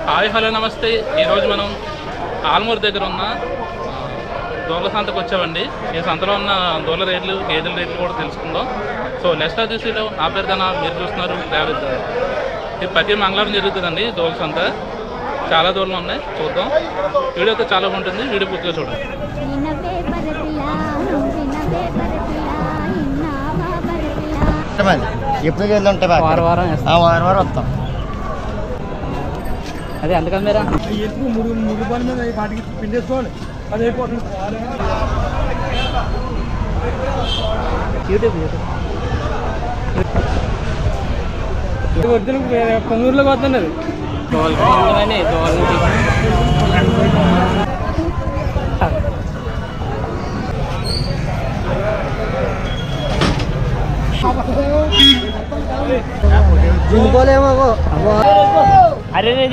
Hi hello నమస్తే. ఈరోజు మనం ఆల్మూరు దగ్గర ఉన్న దూల సంతకు వచ్చామండి. ఈ సంతలో ఉన్న దూల రేట్లు, గేదెల రేట్లు కూడా తెలుసుకుందాం. సో నెక్స్ట్ అదిలో నా పేరు ధన, మీరు చూస్తున్నారు ట్రావెల్. ఇది ప్రతి మంగళవారం జరుగుతుందండి దూల సంత. చాలా దూరంలో ఉన్నాయి, చూద్దాం. వీడియో అయితే చాలా బాగుంటుంది, వీడియో పూర్తిగా చూడండి. ఎప్పుడు వెళ్తుంటే వారం వారం వస్తాం. అదే అందుకని మీరా ఎందుకు మూడు రూపాయల మీద వాటికి పిండేసుకోవాలి. అది అయిపోతుంది. వద్దు కొన్నూరులోకి వస్తుంది.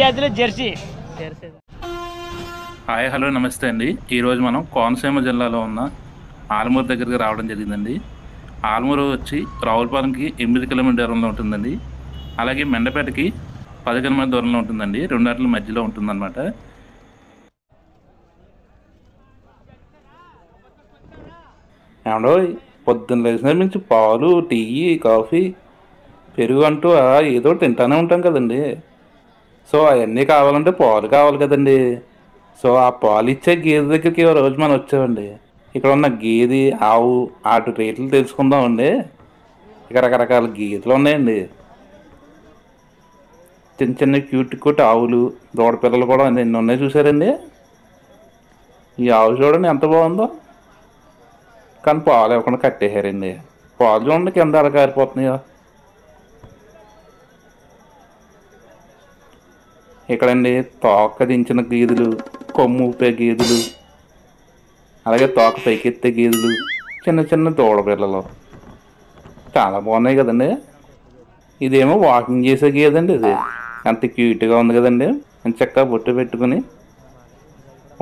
జాతిలో జెర్సీ. హాయ్ హలో నమస్తే అండి. ఈరోజు మనం కోనసీమ జిల్లాలో ఉన్న ఆల్మూరు దగ్గరికి రావడం జరిగిందండి. ఆల్మూరు వచ్చి రావులపాలెంకి 8 కిలోమీటర్ దూరంలో ఉంటుందండి. అలాగే మెండపేటకి 10 కిలోమీటర్ దూరంలో ఉంటుందండి. రెండాట్ల మధ్యలో ఉంటుందన్నమాట. ఏమండో పొద్దున్న లేచిన నుంచి పాలు, టీ, కాఫీ, పెరుగు అంటూ ఏదో తింటానే ఉంటాం కదండి. సో అవన్నీ కావాలంటే పాలు కావాలి కదండి. సో ఆ పాలు ఇచ్చే గేదె దగ్గరికి రోజు మనం వచ్చామండి. ఇక్కడ ఉన్న గేదె, ఆవు, వాటి రేట్లు తెలుసుకుందామండి. ఇక రకరకాల గేదెలు ఉన్నాయండి. చిన్న చిన్న క్యూట్ ఆవులు, దూడపిల్లలు కూడా ఎన్ని ఉన్నాయి చూసారండి. ఈ ఆవు చూడండి ఎంత బాగుందో, కానీ పాలు ఇవ్వకుండా కట్టేశారండి. పాలు చూడండి కింద అలా కారిపోతున్నాయో. ఇక్కడండి తోక దించిన గేదెలు, కొమ్ము ఊపే గేదెలు, అలాగే తోక పైకెత్తే గేదెలు, చిన్న చిన్న దూడ పిల్లలు చాలా బాగున్నాయి కదండి. ఇదేమో వాకింగ్ చేసే గేదండి. ఇది ఎంత క్యూట్గా ఉంది కదండి. చక్కగా బొట్టు పెట్టుకుని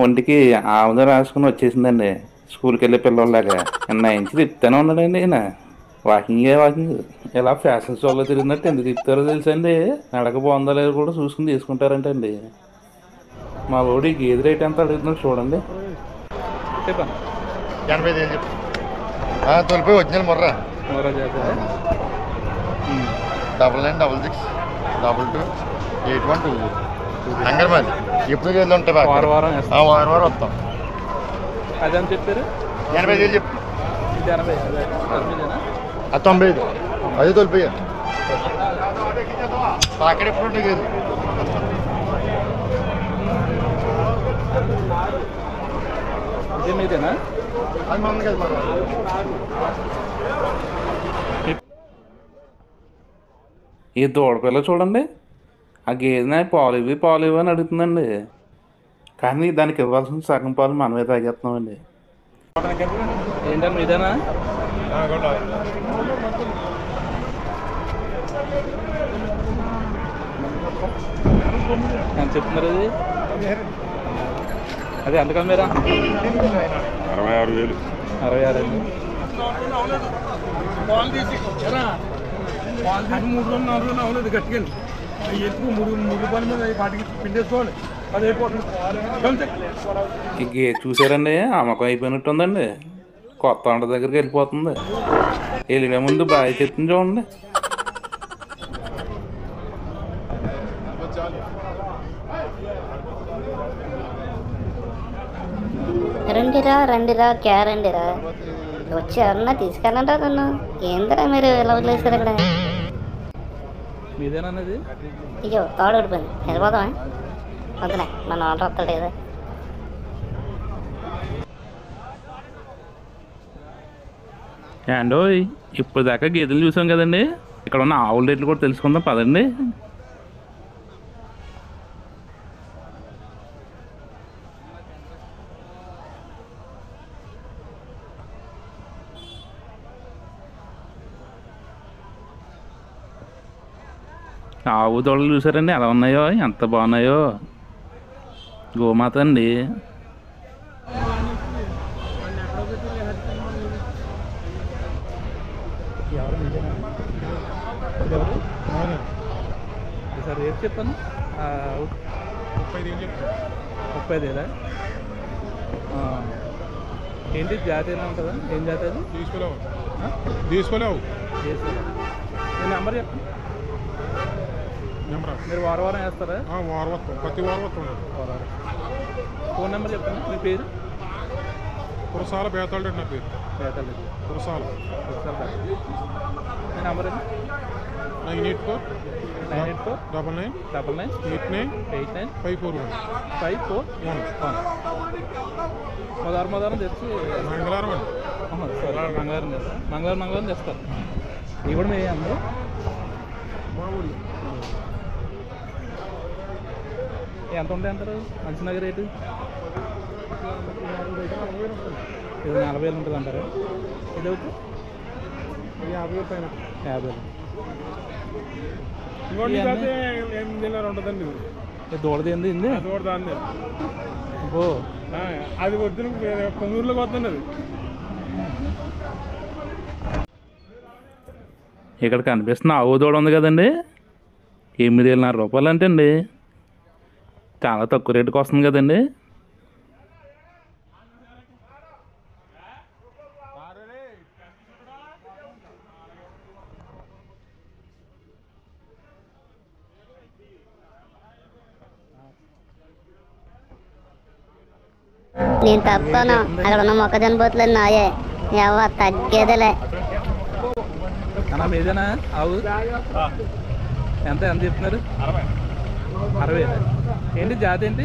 ఒంటికి ఆముదం రాసుకుని వచ్చేసిందండి. స్కూల్కి వెళ్ళే పిల్లలాగా 9 తిప్పుతానే ఉన్నాడండి. ఈయన వాకింగ్. ఇలా ఫ్యాషన్ షోలో తిరిగినట్టు ఎందుకు తిప్పుతారో తెలుసండి. నడక బాగుందో లేదో కూడా చూసుకుని తీసుకుంటారంటండి. మా ఓడి గేదె రేట్ ఎంత అడుగుతున్నాడు చూడండి. చెప్పండి. 85 చెప్పు. తొలిపోయి వచ్చిన మొర్రా 996622 అంగన్వాడి. ఎప్పుడు వెళ్తుంటే వారం వారం వస్తాం. అదేం చెప్పారు? 85 చెప్పు. 95 అది తొలిపోయా అక్కడ ఎప్పుడు ఉంటుంది. ఇదే మీదేనా? అది మంది కదా. ఈ దూడపిల్ల చూడండి, ఆ గేదె పాలు ఇవ్వి అని అడుగుతుందండి. కానీ దానికి ఇవ్వాల్సిన సగం పాలు మనమే తాగేస్తున్నామండి. ఏంటన్నా ఇదేనా? ఎంత చెప్తున్నారు అది? అదే అందుకని మీరా 66,000. 66,000. మూడు రోజులు 4 రోజులు అవ్వలేదు గట్టిగా. ఎందుకు మూడు రూపాయల మీద వాటికి పిండేసుకోవాలి. అది అయిపోతుంది. ఈ గేదె చూసారండి, అమ్మకం అయిపోయినట్టు ఉందండి. కొత్త వంట దగ్గరికి వెళ్ళిపోతుంది. వెళ్ళే ముందు బాగా చెప్తుంది చూడండి. రండిరా క్యారండిరా వచ్చి ఎవరన్నా తీసుకెళ్ళండి. నన్ను ఏందిరా మీరు ఎలా వదిలేసారు ఇక్కడ? మీదేనన్నది? అయ్యో తాడు ఊడిపోయింది. వెళ్ళిపోదామా? వద్దులే, మన ఆర్డర్ వస్తాడు కదా. అండో ఇప్పుడు దాకా గేదెలు చూసాం కదండి. ఇక్కడ ఉన్న ఆవుల రేట్లు కూడా తెలుసుకుందాం పదండి. ఆవు దూడలు చూసారండి ఎలా ఉన్నాయో, ఎంత బాగున్నాయో. గోమాత అండి. రేపు చెప్పాను. 35,000. ఏంటి జాతి ఎలా ఉంటుందా? ఏం జాతి అది? తీసుకోలేవు. మీ నెంబర్ చెప్పండి. మీరు వారం వేస్తారా? వారం వస్తాం, ప్రతి వారం వస్తాం. ఫోన్ నెంబర్ చెప్పండి. మీ పేరు? కురసాల బేతాళరెడ్డి నా పేరు. బేతాళరెడ్డి. కురసాల. మీ నెంబర్ అండి? 984 984 99 89 541. మంగళవారం తెచ్చి మంగళవారం అండి. సరే, మంగళవారం తెస్తారు. మంగళవారం తెస్తారు. ఇవి కూడా మీ అందరూ మా ఊళ్ళో ఎంత ఉంటాయి అంటారు అంచనా రేటు? ఇది 40,000 ఉంటుంది అంటారు. ఇది ఒకటి 50,000 పైన. 50,000. ఇంకోటి 8,500 ఉంటుందండి. ఇది దూడది ఏంది? ఇంది దాన్ని ఓ అది వద్దు, పొంగూరులోకి వస్తుంది అది. ఇక్కడ కనిపిస్తున్న ఆవు దూడ ఉంది కదండి, 8,500 రూపాయలు అంటే అండి చాలా తక్కువ రేటుకి వస్తుంది కదండి. నేను తప్పను, అక్కడ ఉన్న మొక్కజొన్న బొత్తులు నాయే, ఎవ తగ్గేదిలే. అన్నా మీదేనా ఆవు? ఎంత చెప్తున్నారు? 60,000. ఏంటి జాతి ఏంటి?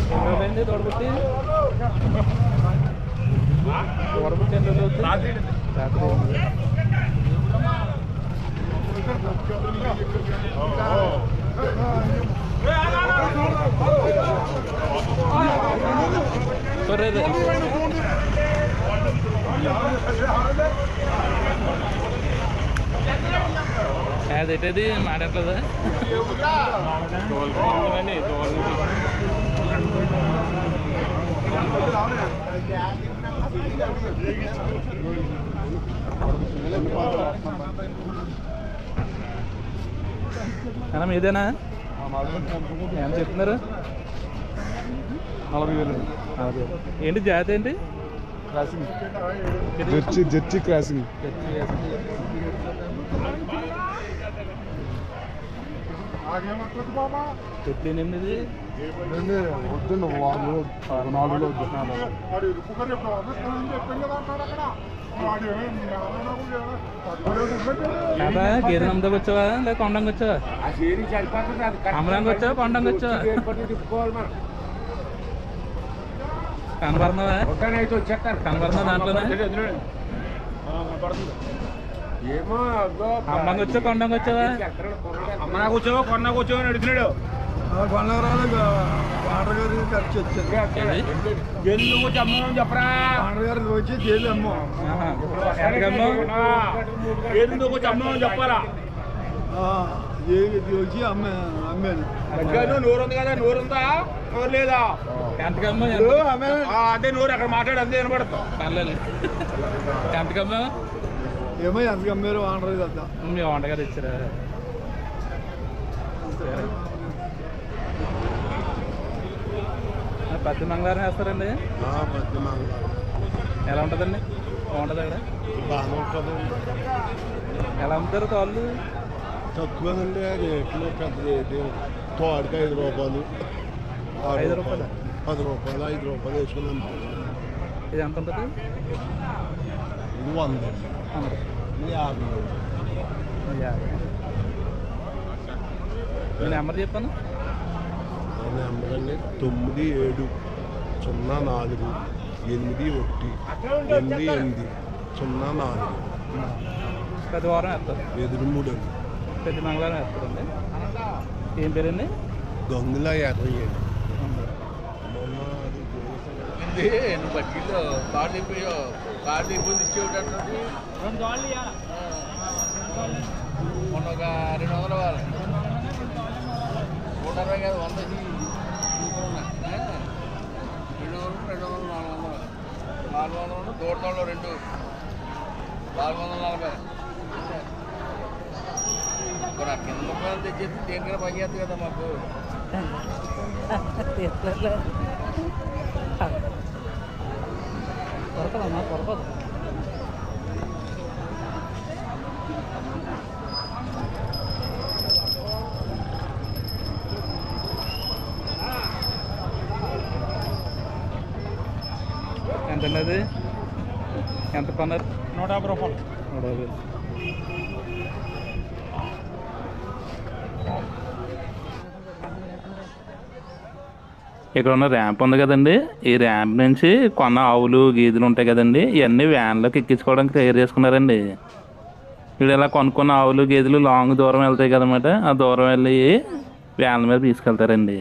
ఎన్ని రోజులైంది తోడబుట్టి? ఎన్ని రోజులు అవుతుంది? రాత్రి. సరే అదేటది మాట్లాడలేదా? అన్నా మీదేనా? ఎంత చెప్తున్నారు? 40,000. ఏంటి జాతి ఏంటి? Jersey crossing. ఎనిమిది గేదె నమ్మడానికి వచ్చావా లేదా కొండంగా వచ్చావా? అమ్మడానికి వచ్చావా కొండంగా వచ్చావా? కనబడుతున్నావా? కనబడుతున్నా దాంట్లోనే? అమ్మంగా వచ్చావా కొండంగా వచ్చావా? అమ్మనాకు వచ్చావా కొన్నాకు వచ్చావా అని అడుగుతున్నాడు. పాండగారి ఖర్చు వచ్చేది. ఎందుకు వచ్చి అమ్మని చెప్పరా? పాండగారికి వచ్చి జైలు అమ్మో. ఎందుకు వచ్చి అమ్మని చెప్పాలా? వచ్చి అమ్మాను. నోరు ఉంది కదా, నోరు ఉందా నోరు లేదా? ఎంతకమ్మా? అదే నోరు అక్కడ మాట్లాడి అంతే వినపడతా. పర్లేదు. ఎంతకమ్మా? ఏమో ఎంత అమ్మారు వాడలేదు అంతా. మీ వంటగారు ఇచ్చారా? ప్రతి మంగళవారం వేస్తారండి? ఎలా ఉంటుందండి? బాగుంటుంది అక్కడ? బాగానే ఉంటుంది. ఎలా అమ్ముతారు తోళ్ళు? తక్కువేనండి రేట్లు, పెద్ద రేటు. తోడుకి 5 రూపాయలు, 5 రూపాయలు, 10 రూపాయలు, 5 రూపాయలు వేసుకుని అమ్ముతారు. ఇది ఎంత ఉంటుంది? ఇది 100, ఇది 50. మీ నెంబర్ చెప్పాను. నెంబర్ అండి 97 04 81 88 04. ప్రతి వారం వేస్తారు? ఎదురుమూడు అండి. ప్రతి మంగళవారం వేస్తారండి. ఏం పేరండి? గంగుల 50. నువ్వు బట్టిలో కార్డు అయిపోయావు, కార్డు అయిపోయింది ఇచ్చేటట్టు మొన్న ఒక 200 వారు 160 కాదు 100 200 400 దూడతాళ్ళు 2 440. మరి ఆ కింద ముక్కలు తెచ్చేసి దేనికైనా పని చేస్తుంది కదా మాకు. దొరకదమ్మా, దొరకదు. ఎంతండి అది? ఎంత కొన్నారు? 150 రూపాయలు. 150. ఇక్కడ ఉన్న ర్యాంప్ ఉంది కదండి, ఈ ర్యాంప్ నుంచి కొన్న ఆవులు గేదెలు ఉంటాయి కదండి, ఇవన్నీ వ్యాన్లోకి ఎక్కించుకోవడానికి తయారు చేసుకున్నారండి. ఇక్కడ ఇలా కొనుక్కున్న ఆవులు గేదెలు లాంగ్ దూరం వెళ్తాయి కదన్నమాట, ఆ దూరం వెళ్ళి వ్యాన్ల మీద తీసుకెళ్తారండి.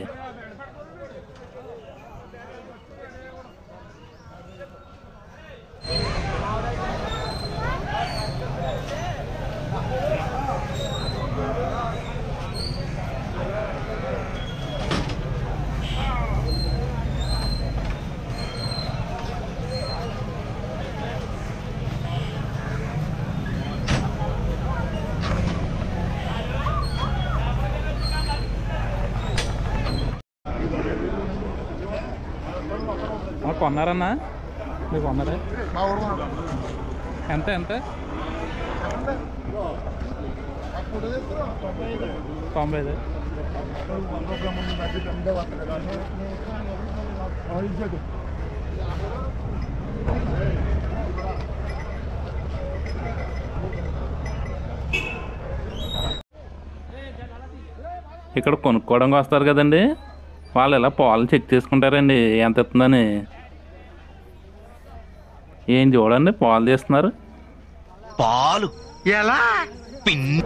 కొన్నారన్నా? మీరు కొన్నారా? ఎంత ఎంత? 95. ఇక్కడ కొనుక్కోవడానికి వస్తారు కదండి, వాళ్ళు ఇలా పాలు చెక్ చేసుకుంటారండి ఎంత ఇస్తుందని. ఏం చూడండి, పాలు తీస్తున్నారు. పాలు ఎలా పిండి?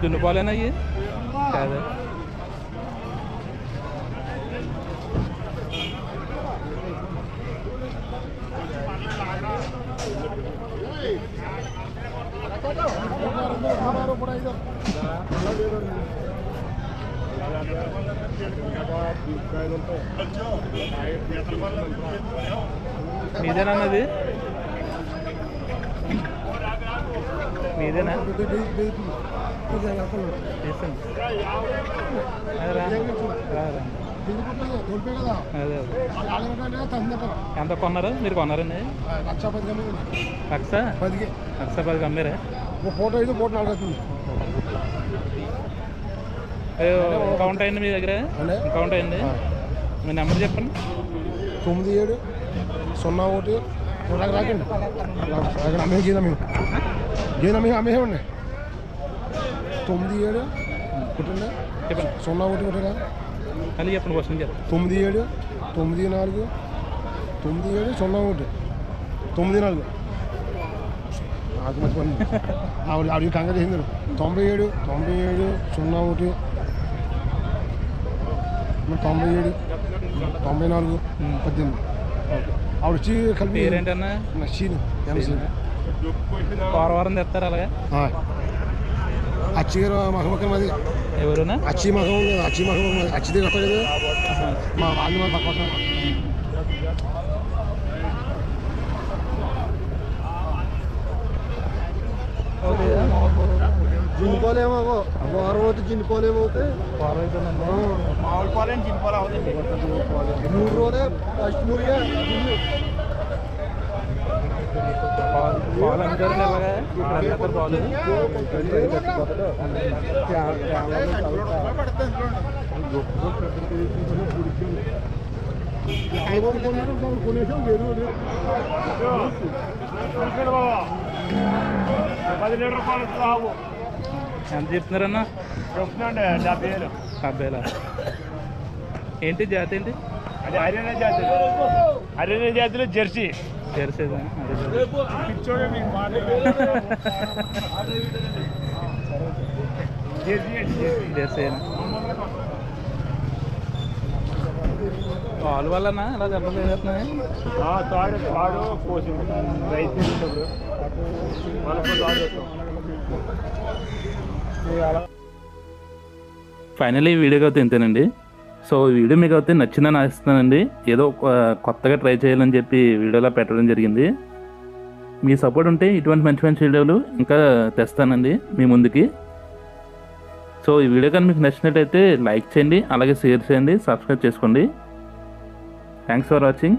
జున్ను పాలేనా అయ్యి? కాదు. మీదేనా అన్నది? మీదేనా? అదే ఎంత కొన్నారు? మీరు కొన్నారండి? 1,10,000 అమ్మారా? ఫోటో అయితే ఫోటో 4 కౌంట్ అయింది మీ దగ్గర? కౌంట్ అయింది. మీ నెంబర్ చెప్పండి. 9701 రాకండి అమ్మే గీదా మేము అమ్మేమండి. 97 కుట్టండి చెప్పండి. 01 కుట్టరా అని చెప్పండి. క్వశ్చన్ చెప్పండి. 97 94 97 01 94 నాకు మంచి పని అడిగి కంగారు చేసింది. 97 97 01 97 94 18. ఆవిడ వచ్చి కలిపి పేరేంటన్నా? నచ్చీని వారం తెస్తారు అలాగే. అచ్చి గారు మహమ్మక్కర్ మాది. ఎవరునా? అచ్చి మహం అచ్చి మహం అచ్చిదే వస్తారు కదా మా వాళ్ళు మా పక్క జిన్నిపోలేమో వారం అవుతుంది. జిన్నిపోలేమో అవుతాయి. మామూలు పాలేని చిన్నపాలు అవుతుంది. 3 రోజులే ఫస్ట్ మూడుగా పాలు అంటారు అలాగే. ఇక్కడ పాలు కొనేసాం. 10 లీటర్ పాలు రావు. ఎంత చెప్తున్నారన్నా? చెప్తున్నాండి 70,000. 70,000. ఏంటి జాతి ఏంటి? అది హర్యానా జాతులు. హర్యానా జాతిలో జెర్సీ. తెరిసేదా తెరిసేనా పాలు వల్లనా అలా దెబ్బలు తిరుగుతున్నాయి ఫైనల్లీ ఈ వీడియోకి అయితే ఇంతేనండి. సో ఈ వీడియో మీకు అయితే నచ్చిందని ఆశిస్తున్నానండి. ఏదో కొత్తగా ట్రై చేయాలని చెప్పి వీడియోలో పెట్టడం జరిగింది. మీ సపోర్ట్ ఉంటే ఇటువంటి మంచి మంచి వీడియోలు ఇంకా తెస్తానండి మీ ముందుకి. సో ఈ వీడియో కానీ మీకు నచ్చినట్టయితే లైక్ చేయండి, అలాగే షేర్ చేయండి, సబ్స్క్రైబ్ చేసుకోండి. Thanks for watching.